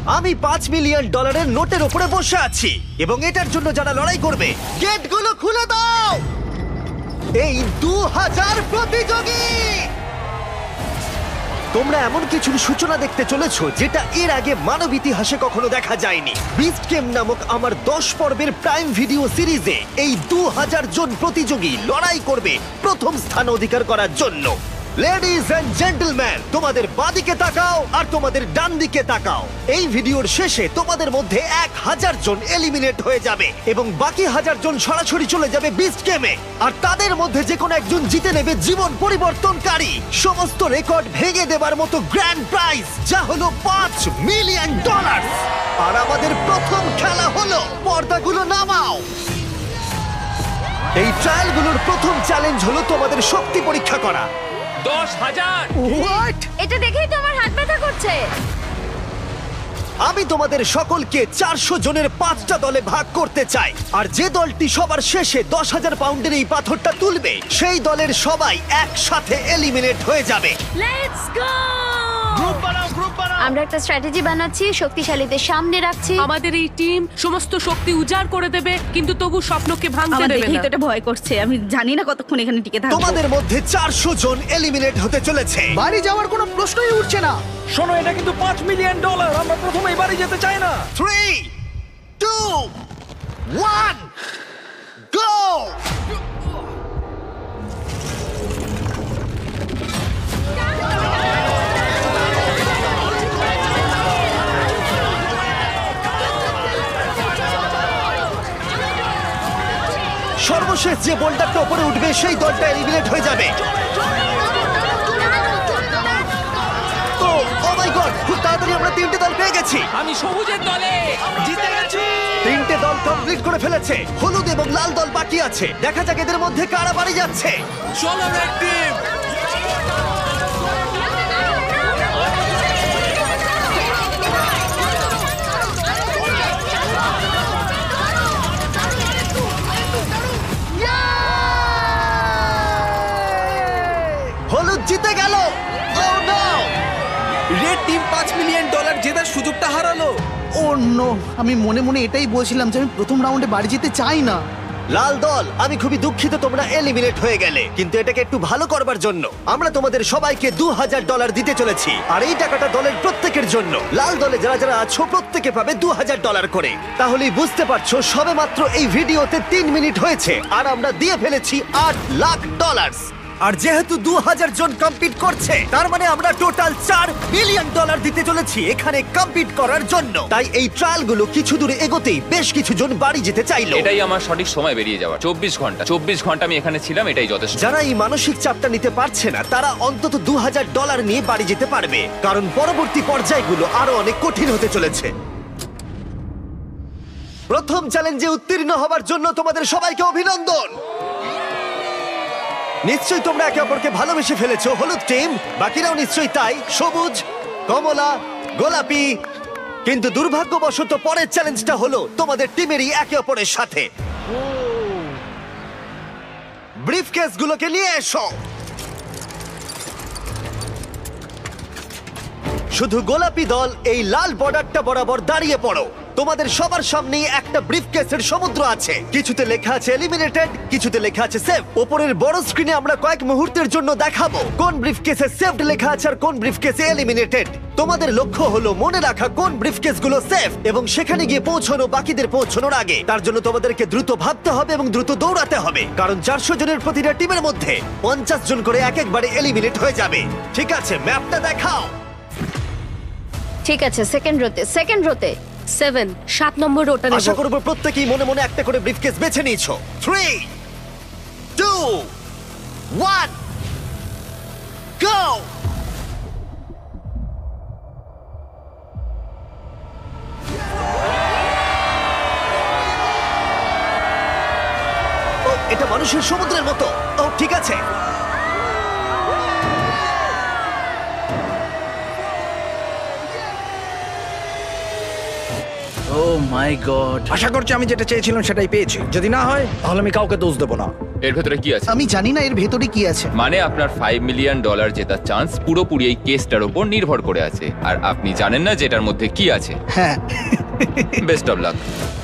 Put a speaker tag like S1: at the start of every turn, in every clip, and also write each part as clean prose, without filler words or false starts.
S1: আমি $5 মিলিয়ন নোটের উপরে বসে আছি এবং এটার জন্য যারা লড়াই করবে গেটগুলো খুলে দাও। এই 2000 প্রতিযোগী, তোমরা এমন কিছুর সূচনা দেখতে চলেছো যেটা এর আগে মানব ইতিহাসে কখনো দেখা যায়নি। বিস্ট গেম নামক আমার 10 পর্বের প্রাইম ভিডিও সিরিজে এই 2000 জন প্রতিযোগী লড়াই করবে প্রথম স্থান অধিকার করার জন্য। লেডিজ এন্ড জেন্টলম্যান, তোমাদের বাঁদিকে তাকাও আর তোমাদের ডান দিকে তাকাও। এই ভিডিওর শেষে তোমাদের মধ্যে 1000 জন এলিমিনেট হয়ে যাবে এবং বাকি 1000 জন সরাসরি চলে যাবে বিস্ট গেমে। আর তাদের মধ্যে যে কোনো একজন জিতে নেবে জীবন পরিবর্তনকারী সমস্ত রেকর্ড ভেঙে দেবার মতো গ্র্যান্ড প্রাইজ, যা হলো $5 মিলিয়ন। আর আমাদের প্রথম খেলা হলো, পর্দাগুলো নামাও। এই ট্রায়ালগুলোর প্রথম চ্যালেঞ্জ হলো তোমাদের শক্তি পরীক্ষা করা।
S2: 10,000!
S1: হোয়াট?
S3: এটা দেখেই তো আমার হাত ব্যথা করছে।
S1: আমি তোমাদের সকলকে 400 জনের 5টা দলে ভাগ করতে চাই। আর যে দলটি সবার শেষে 10,000 পাউন্ডের এই পাথরটা তুলবে, সেই দলের সবাই একসাথে এলিমিনেট হয়ে যাবে।
S3: Let's go!
S2: গ্রুপ বানাও, গ্রুপ বানাও।
S3: আমরা একটা স্ট্র্যাটেজি বানাচ্ছি, শক্তিশালীদের সামনে রাখছি।
S4: আমাদের এই টিম সমস্ত শক্তি উজাড় করে দেবে, কিন্তু তবু স্বপ্নকে ভাঙতে
S5: আমার
S4: দেবে
S5: দেখেই
S4: না।
S5: তো এটা ভয় করছে। আমি জানি না কতক্ষণ এখানে টিকে থাকবো।
S1: তোমাদের মধ্যে 400 জন এলিমিনেট হতে চলেছে।
S6: বাড়ি যাওয়ার কোনো প্রশ্নই উঠছে না।
S2: শোনো, এটা কিন্তু $5 মিলিয়ন। আমরা প্রথমেই বাড়ি যেতে চাই না।
S1: 3, 2, 1, গো! সর্বশেষ যে বোল্ডারটা উপরে উঠবে সেই দলটা এলিমিনেট হয়ে যাবে। ও মাই গড, খুব তাড়াতাড়ি আমরা 3টে দল পেয়ে গেছি।
S4: আমি সবুজের দলে
S2: জিতে গেছি।
S1: 3টে দল কমপ্লিট করে ফেলেছে। হলুদ এবং লাল দল বাকি আছে। দেখা যাক এদের মধ্যে কারা বাড়ি যাচ্ছে।
S2: চলো রেড টিম।
S1: হলুদ জিতে গেল। Oh no!
S2: Red team $5 million জেতার সুযোগটা হারালো।
S6: ও নো, আমি মনে মনে এটাই বলছিলাম যে আমি প্রথম রাউন্ডে বাড়ি যেতে চাই না।
S1: লাল দল, আমি খুবই দুঃখিত তোমরা এলিমিনেট হয়ে গেলে, কিন্তু এটাকে একটু ভালো করবার জন্য আমরা তোমাদের সবাইকে $2,000 দিতে চলেছি। আর এই টাকাটা দলের প্রত্যেকের জন্য। লাল দলে যারা যারা আছো প্রত্যেকে পাবে $2,000 করে। তাহলেই বুঝতে পারছো সবে মাত্র এই ভিডিওতে 3 মিনিট হয়েছে আর আমরা দিয়ে ফেলেছি $8 লাখ। আর যেহেতু 2000 জন কম্পিট করছে, তার মানে আমরা টোটাল $4 মিলিয়ন দিতে চলেছি এখানে কম্পিট করার জন্য। তাই এই ট্রায়ালগুলো কিছু দূরে এগোতেই বেশ কিছু জন বাড়ি যেতে চাইলো।
S7: এটাই আমার সঠিক সময় বেরিয়ে যাওয়া। 24 ঘন্টা আমি এখানে ছিলাম, এটাই যথেষ্ট।
S1: যারা এই মানসিক চাপটা নিতে পারছে না, তারা অন্তত $2,000 নিয়ে বাড়ি যেতে পারবে, কারণ পরবর্তী পর্যায়গুলো আরো অনেক কঠিন হতে চলেছে। প্রথম চ্যালেঞ্জে উত্তীর্ণ হবার জন্য তোমাদের সবাইকে অভিনন্দন। নিশ্চয়ই তোমরা একে অপরকে ভালোবেসে ফেলেছো, হলুদ টিম। বাকিরাও নিশ্চয়ই তাই, সবুজ, কমলা, গোলাপি। কিন্তু দুর্ভাগ্যবশত পরের চ্যালেঞ্জটা হলো তোমাদের টিমেরই একে অপরের সাথে। ব্রিফকেসগুলোকে নিয়ে এসো। শুধু গোলাপি দল এই লাল বর্ডারটা বরাবর দাঁড়িয়ে পড়ো। তোমাদের সবার সামনেই একটা ব্রিফকেসের সমুদ্র আছে। কিছুতে লেখা আছে এলিমিনেটেড, কিছুতে লেখা আছে সেভ। উপরের বড় স্ক্রিনে আমরা কয়েক মুহূর্তের জন্য দেখাবো কোন ব্রিফকেসে সেভড লেখা আছে আর কোন ব্রিফকেসে এলিমিনেটেড। তোমাদের লক্ষ্য হলো মনে রাখা কোন ব্রিফকেসগুলো সেভ এবং সেখানে গিয়ে পৌঁছানো বাকিদের পৌঁছানোর আগে। তার জন্য তোমাদেরকে দ্রুত ভাবতে হবে এবং দ্রুত দৌড়াতে হবে, কারণ 400 জনের প্রতিটা টিমের মধ্যে 50 জন করে একবারে এলিমিনেট হয়ে যাবে। ঠিক আছে, ম্যাপটা দেখাও।
S3: ঠিক আছে, সেকেন্ড রোতে
S4: 7 নম্বর রোটা নেব।
S1: আশা করব প্রত্যেকেই মনে মনে একটা করে ব্রিফকেস বেছে নিয়েছো। 3, 2, 1, গো! ও, এটা মানুষের সমুদ্রের মতো। ও ঠিক আছে। ও
S6: ও মাই গড,
S8: আশা করছি আমি যেটা চেয়েছিলাম সেটাই পেয়েছি। যদি না হয় তাহলে আমি কাউকে দোষ দেবো না।
S7: এর ভেতরে কি আছে?
S6: আমি জানি না এর ভেতরে কি আছে।
S7: মানে আপনার $5 মিলিয়ন জেতার চান্স পুরোপুরি এই কেসটার উপর নির্ভর করে আছে, আর আপনি জানেন না যে এটার মধ্যে কি আছে।
S6: হ্যাঁ,
S7: বেস্ট অফ লাক।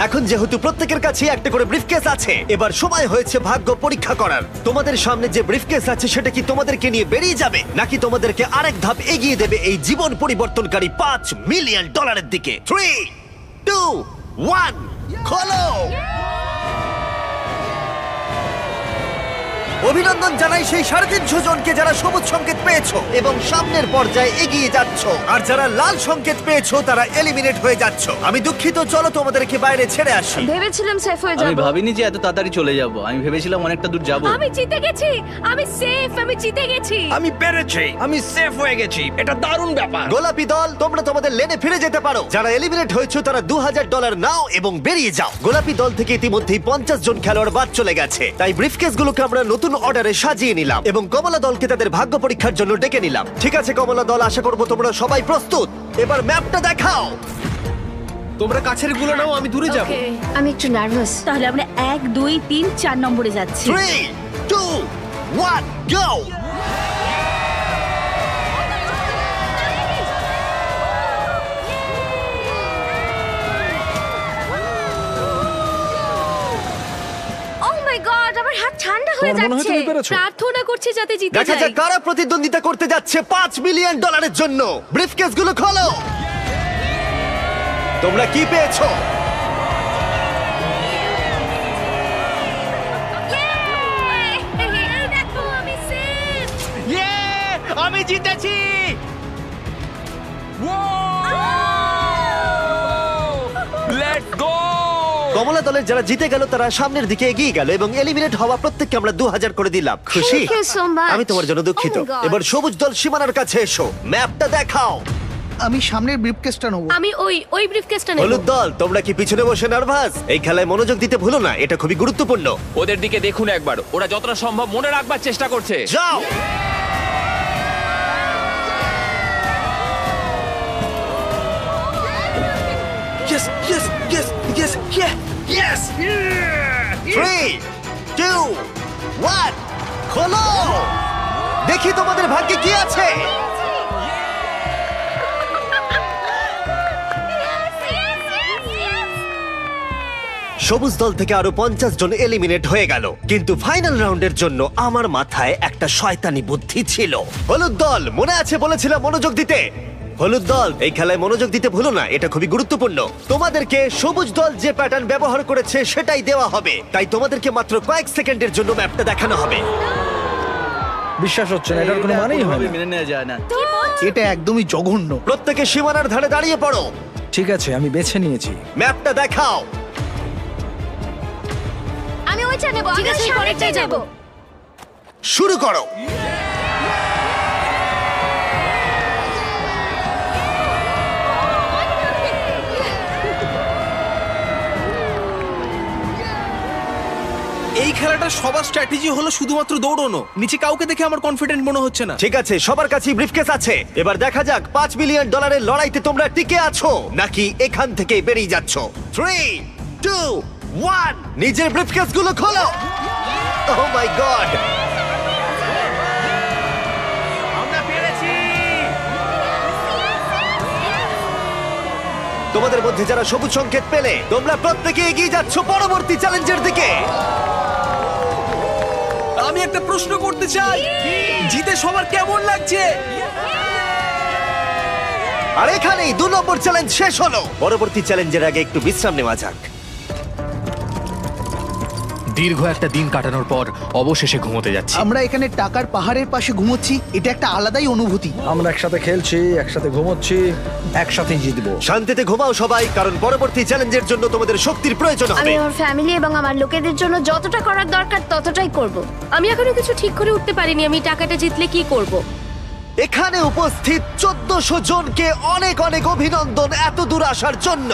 S1: এখন যেহেতু প্রত্যেকের কাছে একটা করে ব্রিফকেস আছে, এবার সময় হয়েছে ভাগ্য পরীক্ষা করার। তোমাদের সামনে যে ব্রিফকেস আছে সেটা কি তোমাদেরকে নিয়ে বেরিয়ে যাবে, নাকি তোমাদেরকে আরেক ধাপ এগিয়ে দেবে এই জীবন পরিবর্তনকারী $5 মিলিয়ন দিকে? 3, 2, 1, খোলো। অভিনন্দন জানাই সেই 350 জনকে যারা সবুজ সংকেত পেয়েছো এবং সামনের পর্যায়ে এগিয়ে যাচ্ছ, আর যারা লাল সংকেত পেয়েছো তারা এলিমিনেট হয়ে যাচ্ছ। আমি দুঃখিত, চলো তোমাদেরকে বাইরে ছেড়ে আসি।
S3: ভেবেছিলাম সেফ হয়ে
S9: আমি
S3: যাব।
S9: ভাবিনি যে এত তাড়াতাড়ি চলে যাব। আমি ভেবেছিলাম অনেকটা দূর যাব।
S4: আমি জিতে গেছি, আমি সেফ, আমি জিতে গেছি।
S8: আমি পেরেছি, আমি সেফ হয়ে গেছি। এটা দারুণ ব্যাপার।
S1: গোলাপি দল, তোমরা তোমাদের লেনে ফিরে যেতে পারো। যারা এলিমিনেট হয়েছে তারা $2000 নাও এবং বেরিয়ে যাও। গোলাপি দল থেকে ইতিমধ্যেই 50 জন খেলোয়াড় বাদ চলে গেছে, তাই ব্রিফকেসগুলোকে আমরা নতুন অর্ডারে সাজিয়ে নিলাম এবং কমলা দলকে তাদের ভাগ্য পরীক্ষার জন্য ডেকে নিলাম। ঠিক আছে কমলা দল, আশা করবো তোমরা সবাই প্রস্তুত। এবার ম্যাপটা দেখাও।
S2: তোমরা কাছের গুলো নাও, আমি দূরে যাব।
S3: Okay, আমি একটু নার্ভাস।
S5: তাহলে আমরা 1, 2, 3, 4 নম্বরে যাচ্ছি।
S1: 3, 2, 1, go!
S3: Oh my God, আমার হাত ঠান্ডা হয়ে
S8: তোমার মনে হয়
S3: যাচ্ছে।
S8: তুমি পেরেছো?
S4: প্রার্থনা করছি যাতে জিতে
S1: দেখা
S4: যাই।
S1: যাক কারা প্রতিদ্বন্দ্বিতা করতে যাচ্ছে $5 মিলিয়ন জন্য। ব্রিফকেসগুলো খোলো। তোমরা কি পেয়েছো?
S3: এই দেখো, আমি safe।
S2: আমি জিতেছি।
S7: Let's go!
S1: কমলা দলের যারা জিতে গেল তারা সামনের দিকে এগিয়ে গেল এবং এলিমিনেট হওয়া প্রত্যেককে আমরা 2000 করে দিলাম। খুশি?
S3: Thank you so much.
S1: আমি তোমার জন্য দুঃখিত।
S3: Oh my God.
S1: এবার সবুজ দল সীমানার কাছে এসো, ম্যাপটা দেখাও।
S6: আমি সামনের ব্রিফকেসটা নেবো।
S4: আমি ওই ব্রিফকেসটা নেব।
S1: হলুদ দল, তোমরা কি পিছনে বসে নার্ভাস? এই খেলায় মনোযোগ দিতে ভুলো না, এটা খুবই গুরুত্বপূর্ণ।
S7: ওদের দিকে দেখুন একবার, ওরা যতটা সম্ভব মনে রাখবার চেষ্টা করছে।
S1: যাও।
S8: Yes yes yes yes yes.
S1: 3, 2, 1, খোলো। দেখি তোমাদের ভাগ্যে কি আছে। সবুজ দল থেকে আরো 50 জন এলিমিনেট হয়ে গেল, কিন্তু ফাইনাল রাউন্ডের জন্য আমার মাথায় একটা শয়তানি বুদ্ধি ছিল। হলুদ দল, মনে আছে বলেছিলাম মনোযোগ দিতে। হলুদ দল, এই খেলায় মনোযোগ দিতে ভুলো না, এটা খুবই গুরুত্বপূর্ণ। তোমাদেরকে সবুজ দল যে প্যাটার্ন ব্যবহার করেছে সেটাই দেওয়া হবে, তাই তোমাদেরকে মাত্র কয়েক সেকেন্ডের জন্য ম্যাপটা দেখানো হবে।
S8: বিশ্বাস হচ্ছে না, এটার কোনো
S9: এটা
S8: মানেই হয়
S9: কোনোভাবেই
S8: না।
S9: মেনে নেওয়া যায় না।
S6: এটা একদমই জঘন্য।
S1: প্রত্যেকে সীমানার ধারে দাঁড়িয়ে পড়ো।
S8: ঠিক আছে, আমি বেছে নিয়েছি।
S1: ম্যাপটা দেখাও।
S3: আমি ওইটা নেব,
S4: ঠিক
S3: আমি
S4: আছে,
S3: সামনেটাই
S4: পরেরটাই
S3: নেব।
S4: যাবো।
S1: শুরু করো।
S2: এই খেলাটা সবার স্ট্র্যাটেজি হলো শুধুমাত্র দৌড়ানো। নিচে কাউকে দেখে আমার কনফিডেন্ট মনে হচ্ছে না।
S1: ঠিক আছে, সবার কাছেই ব্রিফকেস আছে। এবার দেখা যাক $5 মিলিয়ন লড়াইতে তোমরা টিকে আছো নাকি এখান থেকে বেরিয়ে যাচ্ছ। 3, 2, 1, নিজের ব্রিফকেস গুলো খোলো। ওহ মাই গড!
S2: আমরা পেরেছি।
S1: তোমাদের মধ্যে যারা সবুজ সংকেত পেলে তোমরা প্রত্যেকে এগিয়ে যাচ্ছ পরবর্তী চ্যালেঞ্জের দিকে।
S2: আমি একটা প্রশ্ন করতে চাই, জিতে সবার কেমন লাগছে?
S1: আর এখানেই 2 নম্বর চ্যালেঞ্জ শেষ হলো। পরবর্তী চ্যালেঞ্জের আগে একটু বিশ্রাম নেওয়া যাক।
S10: দীর্ঘ একটা দিন কাটানোর পর অবশেষে ঘুমোতে যাচ্ছি।
S6: আমরা এখানে টাকার পাহাড়ের পাশে ঘুমোচ্ছি, এটা একটা আলাদাই অনুভূতি।
S8: আমরা একসাথে খেলছি, একসাথে ঘুমোচ্ছি, একসাথেই জিতবো।
S1: শান্তিতে ঘুমাও সবাই, কারণ পরবর্তী চ্যালেঞ্জের জন্য তোমাদের শক্তির প্রয়োজন
S3: আমি
S1: হবে।
S3: আমার ফ্যামিলি এবং আমার লোকেদের জন্য যতটা করার দরকার ততটাই করব।
S4: আমি এখনো কিছু ঠিক করে উঠতে পারিনি আমি টাকাটা জিতলে কি করব।
S1: এখানে উপস্থিত 1400 জনকে অনেক অনেক অভিনন্দন এত দূর আসার জন্য।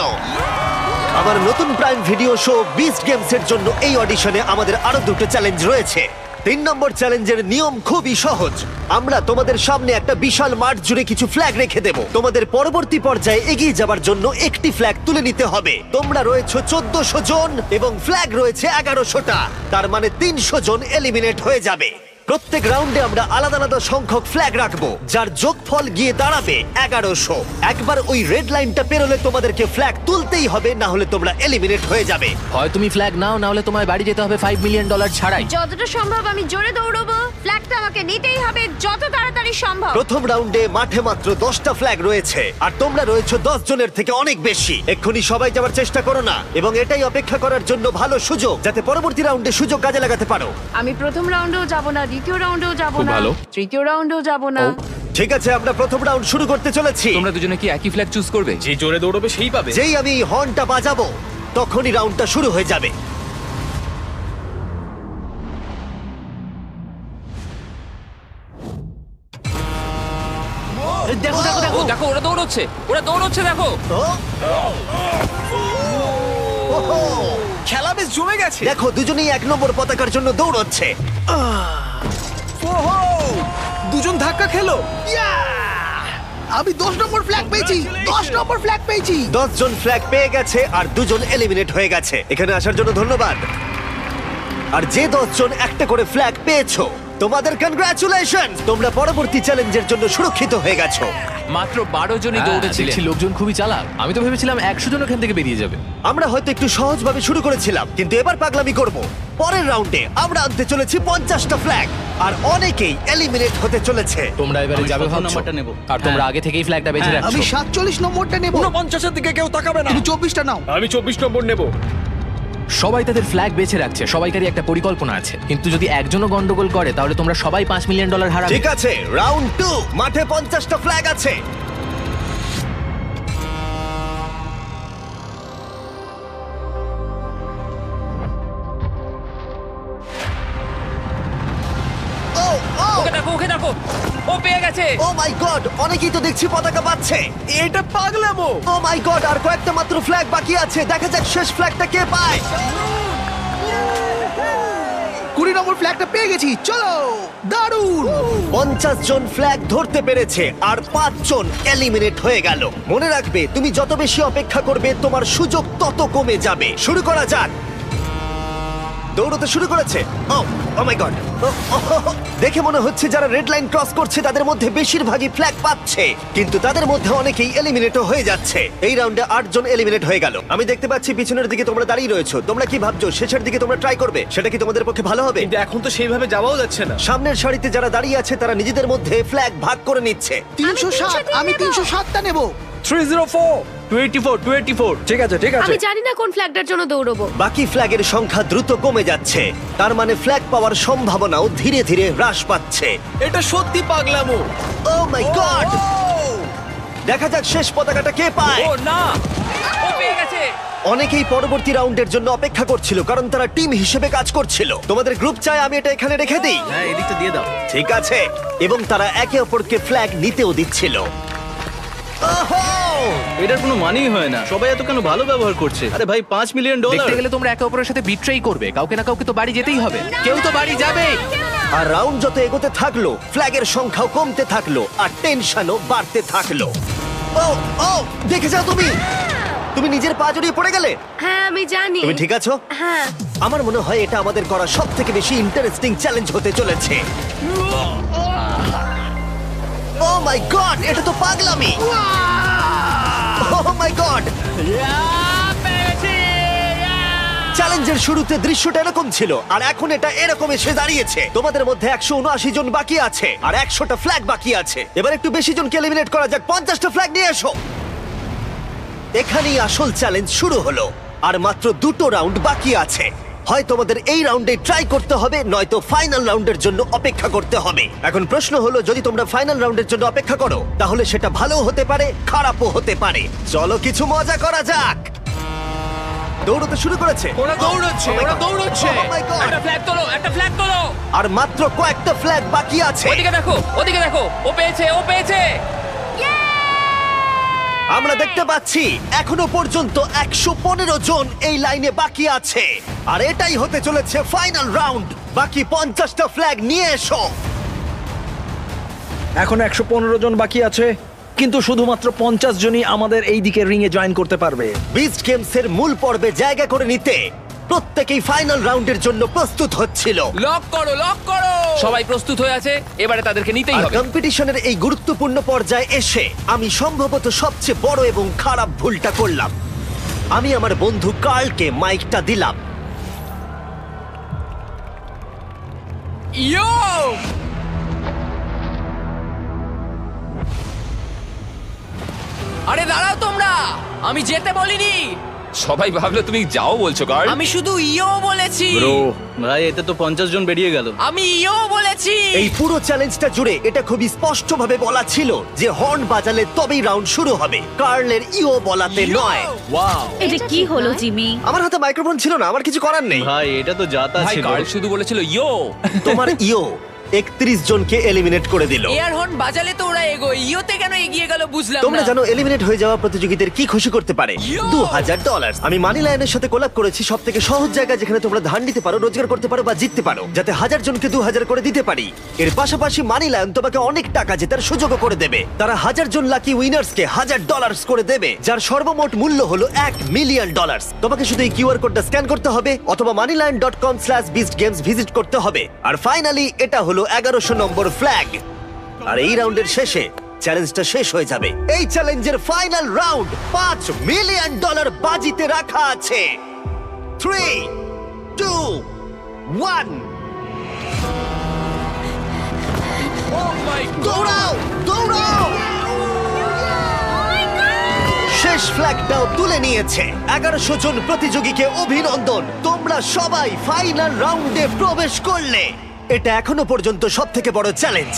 S1: আমার নতুন prime video show beast games এর জন্য এই অডিশনে আমাদের আরো 2টো চ্যালেঞ্জ রয়েছে। 3 নম্বর চ্যালেঞ্জের নিয়ম খুবই সহজ। আমরা তোমাদের সামনে একটা বিশাল মাঠ জুড়ে কিছু ফ্ল্যাগ রেখে দেব। তোমাদের পরবর্তী পর্যায়ে এগিয়ে যাবার জন্য একটি ফ্ল্যাগ তুলে নিতে হবে। তোমরা রয়েছো 1400 জন এবং ফ্ল্যাগ রয়েছে 1100টা। তার মানে 300 জন এলিমিনেট হয়ে যাবে। প্রত্যেক রাউন্ডে আমরা আলাদা আলাদা সংখ্যক ফ্ল্যাগ রাখবো, যার যোগফল গিয়ে দাঁড়াবে 1100। একবার ওই রেড লাইনটা পেরোলে তোমাদেরকে ফ্ল্যাগ তুলতেই হবে, না হলে তোমরা এলিমিনেট হয়ে যাবে।
S10: হয় তুমি ফ্ল্যাগ নাও, না হলে তোমায় বাড়ি যেতে হবে $5 মিলিয়ন ছাড়াই।
S3: যতটা সম্ভব আমি জোরে দৌড়বো। ফ্ল্যাগটা আমাকে নিতেই হবে যত তাড়াতাড়ি সম্ভব।
S1: প্রথম রাউন্ডে মাঠে মাত্র 10টা ফ্ল্যাগ রয়েছে, আর তোমরা রয়েছো 10 জনের থেকে অনেক বেশি। এক্ষুনি সবাই যাওয়ার চেষ্টা করো না, এবং এটাই অপেক্ষা করার জন্য ভালো সুযোগ, যাতে পরবর্তী রাউন্ডে সুযোগ কাজে লাগাতে পারো।
S4: আমি প্রথম রাউন্ডেও যাব না, দ্বিতীয় রাউন্ডেও যাব
S7: খুব
S4: না,
S7: ভালো।
S4: তৃতীয় রাউন্ডেও যাব না।
S1: ঠিক আছে, আমরা প্রথম রাউন্ড শুরু করতে চলেছি।
S7: তোমরা দুজনে কি একই ফ্ল্যাগ চুজ করবে?
S2: যে জোরে দৌড়বে সেই পাবে।
S1: যেই আমি এই হর্নটা বাজাবো তখনই রাউন্ডটা শুরু হয়ে যাবে।
S10: দেখো দেখো দেখো
S7: ও দেখো, ওরা দৌড়চ্ছে, ওরা দৌড়চ্ছে, দেখো।
S1: ওহো!
S2: খেলা বেশ জমে গেছে।
S1: দেখো, দুজনেই 1 নম্বর পতাকার জন্য দৌড়চ্ছে।
S2: ওহো! দুজন ধাক্কা খেলো।
S6: আমি 10 নম্বর ফ্ল্যাগ পেয়েছি, 10 নম্বর ফ্ল্যাগ পেয়েছি।
S1: 10 জন ফ্ল্যাগ পেয়ে গেছে আর 2 জন এলিমিনেট হয়ে গেছে। এখানে আসার জন্য ধন্যবাদ। আর যে 10 জন একটা করে ফ্ল্যাগ পেয়েছো, তোমাদের কনগ্রাচুলেশন, তোমরা পরবর্তী চ্যালেঞ্জের জন্য সুরক্ষিত হয়ে গেছো।
S7: মাত্র 12 জনই দৌড়েছিলেন।
S10: দেখছি লোকজন খুবই চালাক। আমি তো ভেবেছিলাম 100 জন ওখান থেকে বেরিয়ে যাবে।
S1: আমরা হয়তো একটু সহজভাবে শুরু করেছিলাম, কিন্তু এবার পাগলামি করব। পরের রাউন্ডে আমরা আনতে চলেছি 50টা ফ্ল্যাগ, আর অনেকেই এলিমিনেট হতে চলেছে।
S10: তোমরা এবারে
S9: আমি
S10: যাবে
S9: 17
S10: ভাবছো?
S9: নম্বরটা নেব।
S10: আর তোমরা আগে থেকেই ফ্ল্যাগটা বেঁচে রাখছো।
S6: আমি 47 নম্বরটা নেব।
S8: 49-এর দিকে কেউ তাকাবে না।
S6: তুমি 24টা নাও।
S2: আমি 24 নম্বর নেব।
S10: সবাই তাদের ফ্ল্যাগ বেছে রাখছে, সবাইকারই একটা পরিকল্পনা আছে। কিন্তু যদি একজনও গন্ডগোল করে তাহলে তোমরা সবাই $5 মিলিয়ন হারাবে।
S1: ঠিক আছে, রাউন্ড 2, মাঠে 50টা ফ্ল্যাগ আছে। ও ও
S7: ওকে দেখো, ওকে দেখো, ও পেয়ে গেছে।
S1: ও মাই গড, অনেকেই তো দেখছি পতাকা পাচ্ছে।
S2: এটা পাগলামো।
S1: ও মাই গড, আর কয়েকটা মাত্র ফ্ল্যাগ বাকি আছে। দেখা যাক শেষ ফ্ল্যাগটা কে পায়।
S6: 20 নম্বর ফ্ল্যাগটা পেয়ে গেছি, চলো। দারুণ।
S1: 50 জন ফ্ল্যাগ ধরতে পেরেছে আর 5 জন এলিমিনেট হয়ে গেল। মনে রাখবে, তুমি যত বেশি অপেক্ষা করবে তোমার সুযোগ তত কমে যাবে। শুরু করা যাক। দৌড়তে শুরু করেছে। ও মাই গড, দেখে মনে হচ্ছে যারা রেড লাইন ক্রস করছে তাদের মধ্যে বেশিরভাগই ফ্ল্যাগ পাচ্ছে, কিন্তু তাদের মধ্যে অনেকেই এলিমিনেটও হয়ে যাচ্ছে। এই রাউন্ডে 8 জন এলিমিনেট হয়ে গেল। আমি দেখতে পাচ্ছি পিছনের দিকে তোমরা দাঁড়িয়ে রয়েছো। তোমরা কি ভাবছো শেষের দিকে তোমরা ট্রাই করবে? সেটা কি তোমাদের পক্ষে ভালো হবে?
S2: কিন্তু এখন তো সেইভাবে যাওয়াও যাচ্ছে না।
S1: সামনের সারিতে যারা দাঁড়িয়ে আছে তারা নিজেদের মধ্যে ফ্ল্যাগ ভাগ করে নিচ্ছে।
S6: 307, আমি 307টা নেব।
S8: 304,
S9: 24
S8: ঠিক আছে ঠিক আছে।
S4: আমি জানি না কোন ফ্ল্যাগটার জন্য দৌড়বো।
S1: বাকি ফ্ল্যাগের সংখ্যা দ্রুত কমে যাচ্ছে, তার মানে ফ্ল্যাগ পাওয়ার সম্ভাবনাও ধীরে ধীরে হ্রাস পাচ্ছে।
S2: এটা সত্যি পাগলামো।
S1: ও মাই গড! দেখা যাক শেষ পতাকাটা কে পায়।
S7: ও না, ও পেয়ে গেছে।
S1: অনেকেই পরবর্তী রাউন্ডের জন্য অপেক্ষা করছিল, কারণ তারা টিম হিসেবে কাজ করছিল। তোমাদের গ্রুপ চাই আমি এটা এখানে রেখে দিই?
S9: হ্যাঁ, এদিকটা দিয়ে দাও।
S1: ঠিক আছে। এবং তারা একে অপরকে ফ্ল্যাগ নিতেও দিচ্ছিল। ওহো!
S9: এটার কোনো মানেই হয় না। সবাই এত কেন ভালো ব্যবহার করছে? আরে ভাই, $5 মিলিয়ন।
S10: দেখতে গেলে তোমরা একে অপরের সাথে বিট্রেই করবে। কাউকে না কাউকে তো বাড়ি যেতেই হবে। কেউ তো বাড়ি যাবে।
S1: আর রাউন্ড যত এগোতে থাকলো ফ্ল্যাগের সংখ্যাও কমতে থাকলো আর টেনশনও বাড়তে থাকলো। ও ও, দেখে যাও তুমি। তুমি নিজের পা জড়িয়ে পড়ে গেলে।
S4: হ্যাঁ আমি জানি।
S1: তুমি ঠিক আছো?
S4: হ্যাঁ।
S1: আমার মনে হয় এটা আমাদের করা সবথেকে বেশি ইন্টারেস্টিং চ্যালেঞ্জ হতে চলেছে। ও মাই গড, এটা তো পাগলামি। ও মাই গড, চ্যালেঞ্জের শুরুতে দৃশ্যটা এরকম ছিল, আর এখন এটা এরকম এসে দাঁড়িয়েছে। তোমাদের মধ্যে 179 জন বাকি আছে আর 100টা ফ্ল্যাগ বাকি আছে। এবার একটু বেশি জনকে এলিমিনেট করা যাক। 50টা ফ্ল্যাগ নিয়ে এসো। এখানেই আসল চ্যালেঞ্জ শুরু হলো, আর মাত্র 2টো রাউন্ড বাকি আছে। হয় তোমাদের এই রাউন্ডে ট্রাই করতে হবে, নয়তো ফাইনাল রাউন্ডের জন্য অপেক্ষা করতে হবে। এখন প্রশ্ন হলো, যদি তোমরা ফাইনাল রাউন্ডের জন্য অপেক্ষা করো তাহলে সেটা ভালো হতে পারে, খারাপও হতে পারে। চলো কিছু মজা করা যাক। দৌড়তে শুরু করেছে।
S2: ওরা দৌড়চ্ছে,
S1: Oh my
S2: ওরা
S1: God!
S2: দৌড়চ্ছে।
S1: Oh my God!
S7: একটা ফ্ল্যাগ তোলো, একটা ফ্ল্যাগ তোলো।
S1: আর মাত্র কয়েকটা ফ্ল্যাগ বাকি আছে।
S7: ওদিকে দেখো, ওদিকে দেখো, ও পেয়েছে, ও পেয়েছে।
S1: আমরা দেখতে পাচ্ছি এখনো পর্যন্ত 115 জন এই লাইনে বাকি আছে, আর এটাই হতে চলেছে ফাইনাল রাউন্ড। বাকি 50টা ফ্ল্যাগ নিয়ে এসো।
S8: এখন 115 জন বাকি আছে, কিন্তু শুধুমাত্র 50 জনই আমাদের এই দিকে রিং এ জয়েন করতে পারবে।
S1: বিস্ট গেমস এর মূল পর্বে জায়গা করে নিতে প্রত্যেকেই ফাইনাল রাউন্ডের জন্য প্রস্তুত হচ্ছিল।
S7: লক করো, লক করো। সবাই প্রস্তুত হয়ে আছে, এবারে তাদেরকে নিতেই
S1: আর
S7: হবে।
S1: কম্পিটিশনের এই গুরুত্বপূর্ণ পর্যায়ে এসে আমি সম্ভবত সবচেয়ে বড় এবং খারাপ ভুলটা করলাম। আমি আমার বন্ধু কার্লকে মাইকটা দিলাম।
S7: ইয়ো! আরে দাঁড়াও তোমরা, আমি যেতে বলিনি। সবাই ভাবলো তুমি যাও বলছো কার্ল।
S2: আমি শুধু ইও বলেছি।
S9: ব্রো ভাই এতে তো 50 জন বেরিয়ে গেল।
S2: আমি ইও বলেছি।
S1: এই পুরো চ্যালেঞ্জটা জুড়ে এটা খুবই স্পষ্টভাবে বলা ছিল যে হর্ন বাজালে তবেই রাউন্ড শুরু হবে, কার্লের ইও বলাতে নয়।
S9: ওয়াও
S5: এটা কি হলো জিমি?
S1: আমার হাতে মাইক্রোফোন ছিল না, আমার কিছু করার নেই।
S9: ভাই এটা তো যাতা
S7: ভাই
S9: ছিল।
S7: কার্ল শুধু বলেছিল ইয়ো।
S1: তোমার ইও 31 জনকে এলিমিনেট করে দিল।
S2: এয়ার হর্ন বাজালে তো ওরা এগোয়, ইওতে কেন এগিয়ে গেল বুঝলাম
S1: তোমরা
S2: না।
S1: জানো এলিমিনেট হয়ে যাওয়া প্রতিযোগীদের কি খুশি করতে পারে? $2000। আমি মানি লায়নের সাথে কোলাব করেছি সব থেকে সহজ জায়গা যেখানে তোমরা ধান দিতে পারো, রোজগার করতে পারো বা জিততে পারো, যাতে 1000 জনকে 2000 করে দিতে পারি। এর পাশাপাশি মানি লায়ন তোমাকে অনেক টাকা জেতার সুযোগও করে দেবে। তারা 1000 জন লাকি উইনার্সকে $1000 করে দেবে, যার সর্বমোট মূল্য হলো $1 মিলিয়ন। তোমাকে শুধু এই কিউআর কোডটা স্ক্যান করতে হবে অথবা moneylion.com/beastgames ভিজিট করতে হবে। আর ফাইনালি এটা হলো 1100 নম্বর ফ্ল্যাগ। আর এই রাউন্ডের শেষে চ্যালেঞ্জটা শেষ হয়ে যাবে। এই চ্যালেঞ্জের ফাইনাল রাউন্ড $5 মিলিয়ন বাজিতে রাখা আছে। 3, 2, 1 দৌড়াও, দৌড়াও! শেষ ফ্ল্যাগটাও তুলে নিয়েছে। 1100 জন প্রতিযোগীকে অভিনন্দন, তোমরা সবাই ফাইনাল রাউন্ডে প্রবেশ করলে। এটা এখনো পর্যন্ত সবথেকে বড় চ্যালেঞ্জ।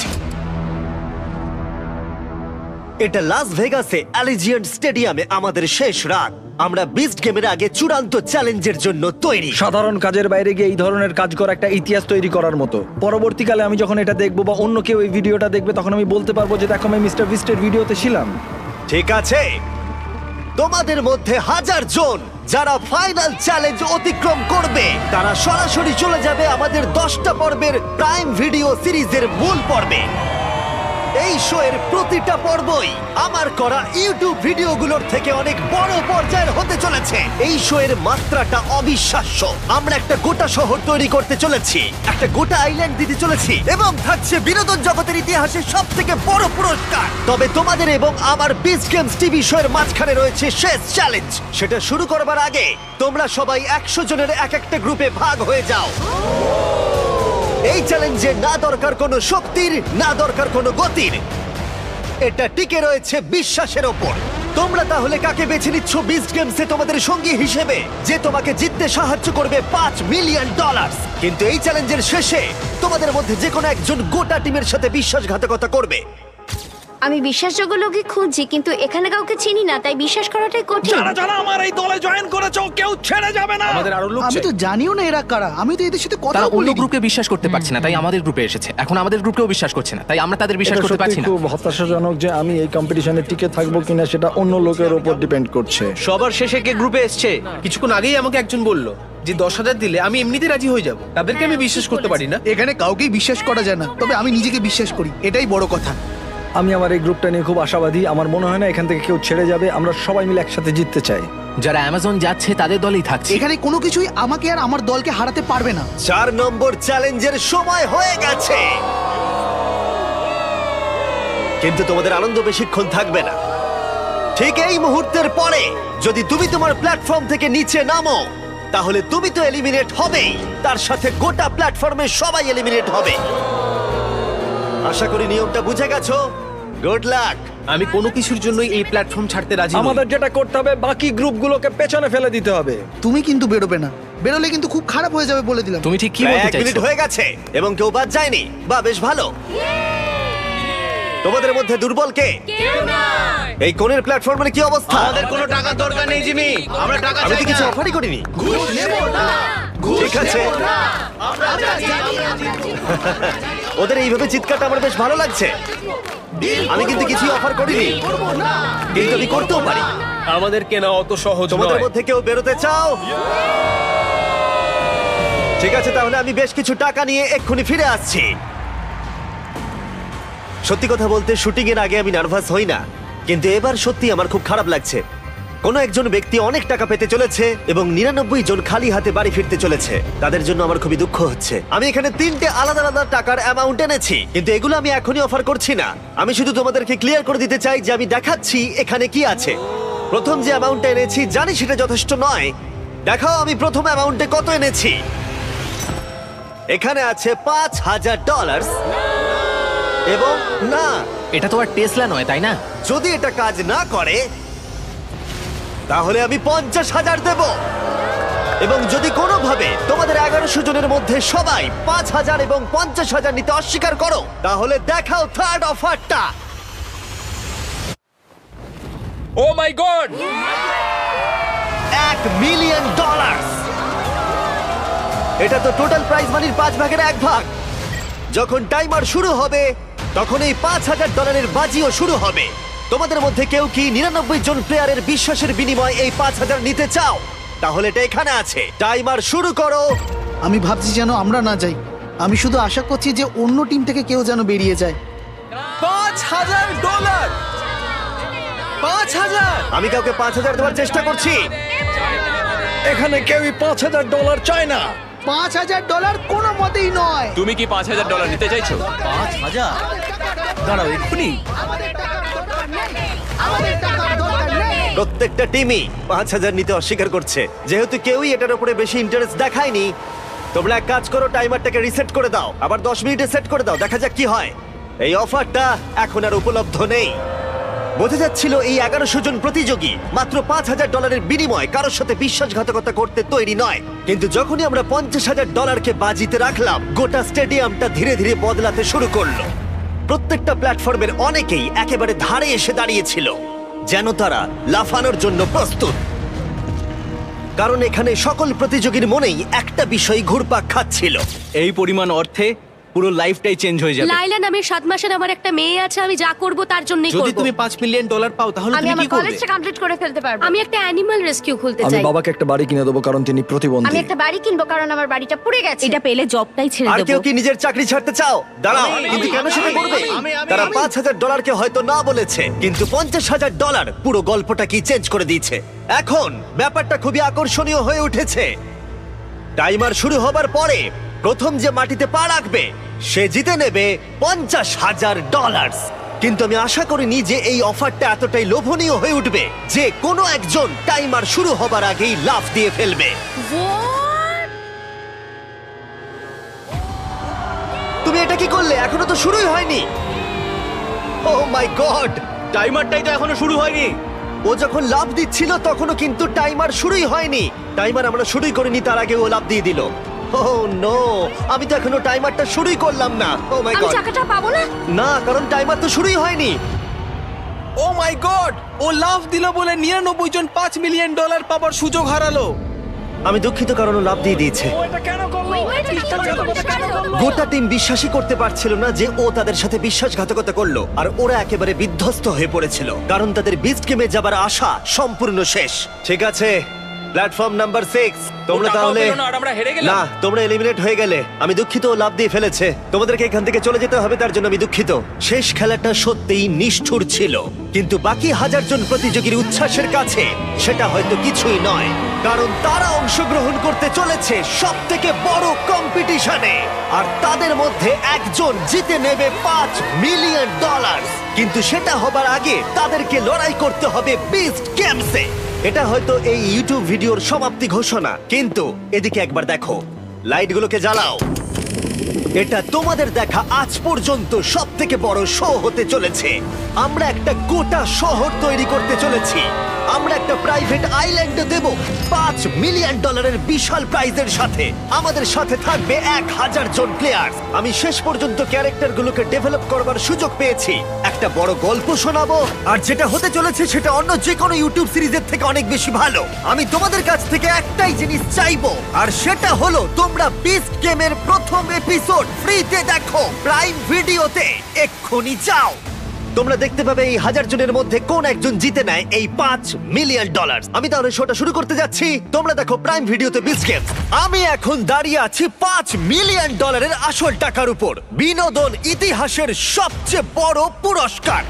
S1: এটা লাস ভেগাসে অ্যালিজিয়েন্ট স্টেডিয়ামে আমাদের শেষ রাত। আমরা বিস্ট গেমের আগে চূড়ান্ত চ্যালেঞ্জের জন্য তৈরি।
S8: সাধারণ কাজের বাইরে গিয়ে এই ধরনের কাজ করা একটা ইতিহাস তৈরি করার মতো। পরবর্তীকালে আমি যখন এটা দেখবো বা অন্য কেউ এই ভিডিওটা দেখবে, তখন আমি বলতে পারবো যে দেখো আমি মিস্টার বিস্টের ভিডিওতে ছিলাম।
S1: ঠিক আছে, তোমাদের মধ্যে 1000 জন যারা ফাইনাল চ্যালেঞ্জ অতিক্রম করবে, তারা সরাসরি চলে যাবে আমাদের 10টা পর্বের প্রাইম ভিডিও সিরিজের মূল পর্বে। এই শো এর প্রতিটা পর্বই আমার করা ইউটিউব ভিডিওগুলোর থেকে অনেক বড় পর্যায়ের হতে চলেছে। এই শো এর মাত্রাটা অবিশ্বাস্য। আমরা একটা গোটা শহর তৈরি করতে চলেছি, একটা গোটা আইল্যান্ড দিতে চলেছি, এবং থাকছে বিনোদন জগতের ইতিহাসে সবথেকে বড় পুরস্কার। তবে তোমাদের এবং আমার বিস্ট গেমস টিভি শো এর মাঝখানে রয়েছে শেষ চ্যালেঞ্জ। সেটা শুরু করবার আগে তোমরা সবাই 100 জনের এক একটা গ্রুপে ভাগ হয়ে যাও। এই চ্যালেঞ্জে না দরকার কোনো শক্তির, না দরকার কোনো গতির, এটা টিকে রয়েছে বিশ্বাসের ওপর। তোমরা তাহলে কাকে বেছে নিচ্ছ বিস্ট গেমসে তোমাদের সঙ্গী হিসেবে, যে তোমাকে জিততে সাহায্য করবে $5 মিলিয়ন? কিন্তু এই চ্যালেঞ্জের শেষে তোমাদের মধ্যে যে কোনো একজন গোটা টিমের সাথে বিশ্বাসঘাতকতা করবে।
S3: আমি বিশ্বাসযোগ্য লোকই খুঁজছি, কিন্তু এখানে কাউকে চিনি না, তাই বিশ্বাস করাটাই কঠিন।
S8: যারা আমার এই দলে জয়েন করেছো কেউ ছেড়ে যাবে না।
S9: আমাদের আরো লোক
S6: আমি তো জানিও না এরা কারা, আমি তো এদের সাথে কথা
S10: তারা অন্য
S6: বলিনি।
S10: গ্রুপকে বিশ্বাস করতে পারছে না, তাই আমাদের গ্রুপে এসেছে। এখন আমাদের গ্রুপকেও বিশ্বাস করছে না, তাই আমরা তাদের বিশ্বাস
S8: এটা
S10: করতে
S8: সত্যি
S10: পারছি না।
S8: খুব হতাশাজনক যে আমি এই কম্পিটিশনে টিকে থাকবো কিনা সেটা অন্য লোকের উপর ডিপেন্ড করছে।
S9: সবার শেষে কে গ্রুপে এসছে?
S2: কিছুক্ষণ আগেই আমাকে একজন বলল যে 10,000 দিলে আমি এমনিতে রাজি হয়ে যাব। তাদেরকে আমি বিশ্বাস করতে পারি না।
S6: এখানে কাউকেই বিশ্বাস করা যায় না, তবে আমি নিজেকে বিশ্বাস করি, এটাই বড় কথা।
S8: আমি আমার এই গ্রুপটা নিয়ে খুব আশাবাদী। আমার মনে হয় না এখান থেকে কেউ ছেড়ে যাবে। আমরা সবাই মিলে একসাথে জিততে চাই।
S10: যারা অ্যামাজন যাচ্ছে তাদের দলেই থাকছে।
S6: এখানে কোনো কিছুই আমাকে আর আমার দলকে হারাতে পারবে না।
S1: 4 নম্বর চ্যালেঞ্জের সময় হয়ে গেছে, কিন্তু তোমাদের আনন্দ বেশিক্ষণ থাকবে না। ঠিক এই মুহূর্তের পরে যদি তুমি তোমার প্ল্যাটফর্ম থেকে নিচে নামো, তাহলে তুমি তো এলিমিনেট হবেই, তার সাথে গোটা প্ল্যাটফর্মে সবাই এলিমিনেট হবে। আশা করি নিয়মটা বুঝে গেছো। Good luck.
S2: আমি কোনো কিছুর জন্যই এই প্ল্যাটফর্ম ছাড়তে রাজি নই।
S8: আমাদের যেটা করতে হবে, বাকি গ্রুপগুলোকে পেছনে ফেলে দিতে হবে।
S6: তুমি কিন্তু বেরোবে না, বেরোলে কিন্তু খুব খারাপ হয়ে যাবে বলে দিলাম।
S10: তুমি ঠিক কি
S1: প্রায়
S10: বলতে
S1: 1 মিনিট
S10: চাইছো?
S1: হয়ে গেছে এবং কেউ বাদ যায়নি। বা বেশ ভালো। তোমাদের মধ্যে দুর্বল কে? এই কোণের প্ল্যাটফর্মের কি অবস্থা?
S9: আমাদের কোনো টাকার দরকার নেই জিমি, আমরা টাকা
S1: আমি
S9: চাই
S1: তো কিছু
S9: না।
S1: অফারই করিনি। ঠিক আছে ওদের এইভাবে চিৎকারটা আমার বেশ ভালো লাগছে। আমি কিন্তু কিছুই অফার করিনি, কিন্তু আমি করতেও পারি।
S2: আমাদের কেনা অত সহজ
S1: তোমাদের
S2: নয়।
S1: মধ্যে কেউ বেরোতে চাও? ঠিক আছে, তাহলে আমি বেশ কিছু টাকা নিয়ে এক্ষুনি ফিরে আসছি। সত্যি কথা বলতে শুটিং এর আগে আমি নার্ভাস হই না, কিন্তু এবার সত্যি আমার খুব খারাপ লাগছে। কোনো একজন ব্যক্তি অনেক টাকা পেতে চলেছে এবং 99 জন খালি হাতে বাড়ি ফিরতে চলেছে। তাদের জন্য আমার খুবই দুঃখ হচ্ছে। আমি এখানে 3টে আলাদা আলাদা টাকার অ্যামাউন্ট এনেছি, কিন্তু এগুলো আমি এখনই অফার করছি না। আমি শুধু তোমাদেরকে ক্লিয়ার করে দিতে চাই যে আমি দেখাচ্ছি এখানে কি আছে। প্রথম যে অ্যামাউন্টটা এনেছি জানি সেটা যথেষ্ট নয়। দেখাও আমি প্রথম অ্যামাউন্টে কত এনেছি। এখানে আছে $5000 এবং না,
S10: এটা তো আর টেসলা নয়, তাই না?
S1: যদি এটা কাজ না করে তাহলে আমি 50,000 দেব। এবং যদি কোনোভাবে তোমাদের 1100 জনের মধ্যে সবাই 5,000 এবং 50,000 নিতে অস্বীকার করো, তাহলে দেখাও থার্ড অফারটা।
S7: ও মাই গড!
S1: $1 মিলিয়ন। এটা তো টোটাল প্রাইজ মানির 5 ভাগের 1 ভাগ। যখন টাইমার শুরু হবে তখন এই $5,000 বাজিও শুরু হবে। তোমাদের মধ্যে কেউ কি 99 জন প্লেয়ারের বিশ্বাসের বিনিময়ে এই 5,000 নিতে চাও? তাহলে এটা এখানে আছে। টাইমার শুরু করো।
S6: আমি ভাবছি যেন আমরা না যাই। আমি শুধু আশা করছি যে অন্য টিম থেকে কেউ যেন বেরিয়ে যায়।
S2: $5,000! 5,000!
S1: আমি কাউকে 5,000 দেওয়ার চেষ্টা করছি।
S8: এখানে কেউই $5,000 চায় না।
S6: $5,000 কোনো মতেই নয়।
S7: তুমি কি $5,000 নিতে চাইছো?
S9: 5,000? দাঁড়াও এক্ষুনি।
S1: প্রত্যেকটা টিমই 5,000 নিতে অস্বীকার করছে। যেহেতু কেউই এটার উপরে বেশি ইন্টারেস্ট দেখায়নি, তোমরা এক কাজ করো, টাইমারটাকে রিসেট করে দাও, আবার 10 মিনিটে সেট করে দাও, দেখা যাক কি হয়। এই অফারটা এখন আর উপলব্ধ নেই। বোঝা যাচ্ছিল এই 1100 জন প্রতিযোগী মাত্র $5,000 বিনিময়ে কারোর সাথে বিশ্বাসঘাতকতা করতে তৈরি নয়। কিন্তু যখনই আমরা $50,000 বাজিতে রাখলাম, গোটা স্টেডিয়ামটা ধীরে ধীরে বদলাতে শুরু করলো। প্রত্যেকটা প্ল্যাটফর্মের অনেকেই একেবারে ধারে এসে দাঁড়িয়েছিল, যেন তারা লাফানোর জন্য প্রস্তুত। কারণ এখানে সকল প্রতিযোগীর মনেই একটা বিষয় ঘুরপাক খাচ্ছিল।
S9: এই পরিমাণ অর্থে পুরো লাইফটাই চেঞ্জ হয়ে যাবে।
S4: লাইলান, আমি 7 মাসের আমার একটা মেয়ে আছে, আমি যা করব তার জন্যই
S2: যদি
S4: করব।
S2: তুমি $5 মিলিয়ন পাও তাহলে
S3: আমি
S2: তুমি
S3: আমার
S2: কি করবে?
S3: কলেজটা কমপ্লিট করে ফেলতে পারবো।
S4: আমি একটা অ্যানিমাল রেস্কিউ খুলতে
S8: আমি
S4: চাই।
S8: বাবাকে একটা বাড়ি কিনে দেবো কারণ তিনি
S3: আমি
S8: প্রতিবন্ধী।
S3: একটা বাড়ি কিনবো কারণ আমার বাড়িটা পুড়ে গেছে।
S5: এটা পেলে জবটাই ছেড়ে
S1: আর
S5: দেবো।
S1: কেউ কি নিজের চাকরি ছাড়তে চাও? দাঁড়াও, কিন্তু কেন সেটা করবে? তারা $5,000 হয়তো না বলেছে, কিন্তু $50,000 পুরো গল্পটা কি চেঞ্জ করে দিয়েছে। এখন ব্যাপারটা খুবই আকর্ষণীয় হয়ে উঠেছে। টাইমার শুরু হবার পরে প্রথম যে মাটিতে পা রাখবে সে জিতে নেবে $50,000। কিন্তু আমি আশা করিনি যে এই অফারটা এতটাই লোভনীয় হয়ে উঠবে যে কোনো একজন টাইমার শুরু হবার আগেই লাফ দিয়ে ফেলবে। তুমি এটা কি করলে? এখনো তো শুরুই হয়নি। ও মাই গড!
S9: টাইমারটাই তো এখনো শুরু হয়নি।
S1: ও যখন লাফ দিচ্ছিল তখনও কিন্তু টাইমার শুরুই হয়নি। টাইমার আমরা শুরুই করিনি, তার আগে ও লাফ দিয়ে দিল। Oh no! আমি তো এখনো টাইমারটা শুরুই করলাম না। ও মাই
S3: আমি
S1: গড!
S3: টাকাটা পাবো না।
S1: না, কারণ টাইমার তো শুরুই হয়নি।
S2: ও মাই গড! ও লাফ দিল বলে 99 জন $5 মিলিয়ন পাবার সুযোগ হারালো।
S1: আমি দুঃখিত, কারণ ও লাফ দিয়ে দিয়েছে। গোটা টিম বিশ্বাসই করতে পারছিল না যে ও তাদের সাথে বিশ্বাসঘাতকতা করলো, আর ওরা একেবারে বিধ্বস্ত হয়ে পড়েছিল কারণ তাদের বিস্ট গেমে যাবার আশা সম্পূর্ণ শেষ। ঠিক আছে, প্ল্যাটফর্ম নাম্বার 6, তোমরা তাহলে না, তোমরা এলিমিনেট হয়ে গেলে। আমি দুঃখিত, ও লাফ দিয়ে ফেলেছে। তোমাদেরকে এখান থেকে চলে যেতে হবে, তার জন্য আমি দুঃখিত। শেষ খেলাটা সত্যিই নিষ্ঠুর ছিল, কিন্তু বাকি 1000 জন প্রতিযোগীর উচ্ছ্বাসের কাছে সেটা হয়তো কিছুই নয়, কারণ তারা অংশগ্রহণ করতে চলেছে সবথেকে বড় কম্পিটিশনে, আর তাদের মধ্যে একজন জিতে নেবে $5 মিলিয়ন। কিন্তু সেটা হবার আগে তাদেরকে লড়াই করতে হবে বিস্ট গেমসে। এটা হয়তো এই ইউটিউব ভিডিওর সমাপ্তি ঘোষণা, কিন্তু এদিকে একবার দেখো, লাইটগুলোকে জ্বালাও। এটা তোমাদের দেখা আজ পর্যন্ত সবথেকে বড় শো হতে চলেছে। আমরা একটা গোটা শহর তৈরি করতে চলেছি, আমরা একটা প্রাইভেট আইল্যান্ড দেব $5 মিলিয়ন বিশাল প্রাইজের সাথে। আমাদের সাথে থাকবে 1000 জন প্লেয়ার। আমি শেষ পর্যন্ত ক্যারেক্টারগুলোকে ডেভেলপ করবার সুযোগ পেয়েছি। একটা বড় গল্প শোনাবো, আর যেটা হতে চলেছে সেটা অন্য যে কোনো ইউটিউব সিরিজের থেকে অনেক বেশি ভালো। আমি তোমাদের কাছ থেকে একটাই জিনিস চাইবো, আর সেটা হলো তোমরা বিস্ট গেমের প্রথম এপিসোড ফ্রিতে দেখো প্রাইম ভিডিওতে। এক্ষুনি যাও। তোমরা দেখতে পাবে এই 1000 জনের মধ্যে কোন একজন জিতে নেয় এই $5 মিলিয়ন। আমি তাহলে শোটা শুরু করতে যাচ্ছি। তোমরা দেখো প্রাইম ভিডিওতে বিস্ট গেমস। আমি এখন দাঁড়িয়ে আছি $5 মিলিয়ন আসল টাকার উপর, বিনোদন ইতিহাসের সবচেয়ে বড় পুরস্কার।